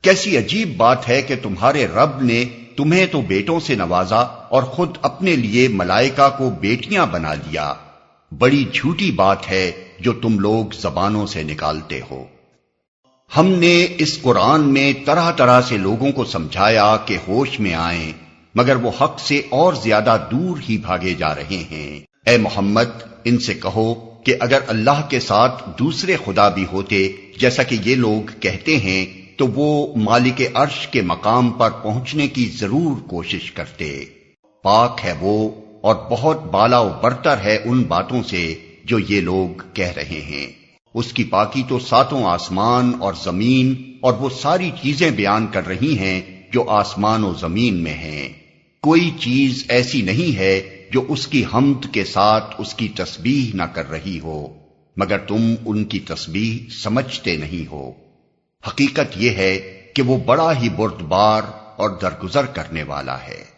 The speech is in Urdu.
کیسی عجیب بات ہے کہ تمہارے رب نے تمہیں تو بیٹوں سے نوازا اور خود اپنے لیے ملائکہ کو بیٹیاں بنا لیا۔ بڑی جھوٹی بات ہے جو تم لوگ زبانوں سے نکالتے ہو۔ ہم نے اس قرآن میں طرح طرح سے لوگوں کو سمجھایا کہ ہوش میں آئیں، مگر وہ حق سے اور زیادہ دور ہی بھاگے جا رہے ہیں۔ اے محمد، ان سے کہو کہ اگر اللہ کے ساتھ دوسرے خدا بھی ہوتے جیسا کہ یہ لوگ کہتے ہیں تو وہ مالک عرش کے مقام پر پہنچنے کی ضرور کوشش کرتے۔ پاک ہے وہ اور بہت بالا و برتر ہے ان باتوں سے جو یہ لوگ کہہ رہے ہیں۔ اس کی پاکی تو ساتوں آسمان اور زمین اور وہ ساری چیزیں بیان کر رہی ہیں جو آسمان و زمین میں ہیں۔ کوئی چیز ایسی نہیں ہے جو اس کی حمد کے ساتھ اس کی تسبیح نہ کر رہی ہو، مگر تم ان کی تسبیح سمجھتے نہیں ہو۔ حقیقت یہ ہے کہ وہ بڑا ہی بردبار اور درگزر کرنے والا ہے۔